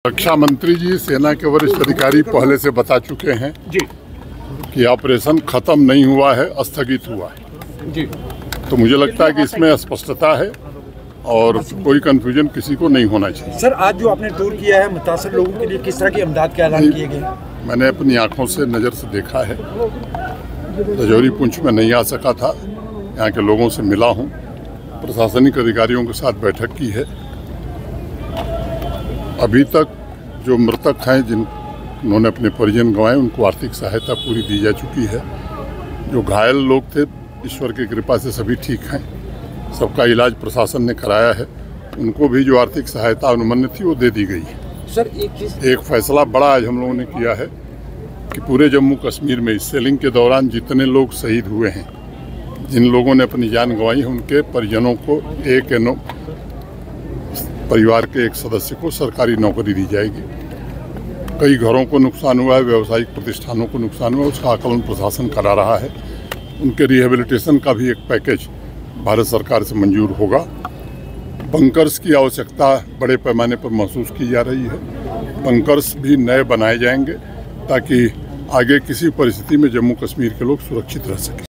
रक्षा मंत्री जी, सेना के वरिष्ठ अधिकारी पहले से बता चुके हैं जी कि ऑपरेशन खत्म नहीं हुआ है, स्थगित हुआ है जी। तो मुझे लगता है कि इसमें स्पष्टता है और कोई कंफ्यूजन किसी को नहीं होना चाहिए। सर, आज जो आपने टूर किया है, मुतासर लोगों के लिए किस तरह की इमदाद के ऐलान किए गए? मैंने अपनी आंखों से नज़र से देखा है। रजौरी पुंछ में नहीं आ सका था, यहाँ के लोगों से मिला हूँ, प्रशासनिक अधिकारियों के साथ बैठक की है। अभी तक जो मृतक हैं, जिन्होंने अपने परिजन गंवाए, उनको आर्थिक सहायता पूरी दी जा चुकी है। जो घायल लोग थे, ईश्वर की कृपा से सभी ठीक हैं, सबका इलाज प्रशासन ने कराया है। उनको भी जो आर्थिक सहायता अनुमन्य थी वो दे दी गई है। सर, एक फैसला बड़ा आज हम लोगों ने किया है कि पूरे जम्मू कश्मीर में इस सेलिंग के दौरान जितने लोग शहीद हुए हैं, जिन लोगों ने अपनी जान गंवाई है, उनके परिजनों को परिवार के एक सदस्य को सरकारी नौकरी दी जाएगी। कई घरों को नुकसान हुआ है, व्यावसायिक प्रतिष्ठानों को नुकसान हुआ है, उसका आकलन प्रशासन करा रहा है। उनके रिहेबिलिटेशन का भी एक पैकेज भारत सरकार से मंजूर होगा। बंकर्स की आवश्यकता बड़े पैमाने पर महसूस की जा रही है। बंकर्स भी नए बनाए जाएंगे ताकि आगे किसी परिस्थिति में जम्मू कश्मीर के लोग सुरक्षित रह सकें।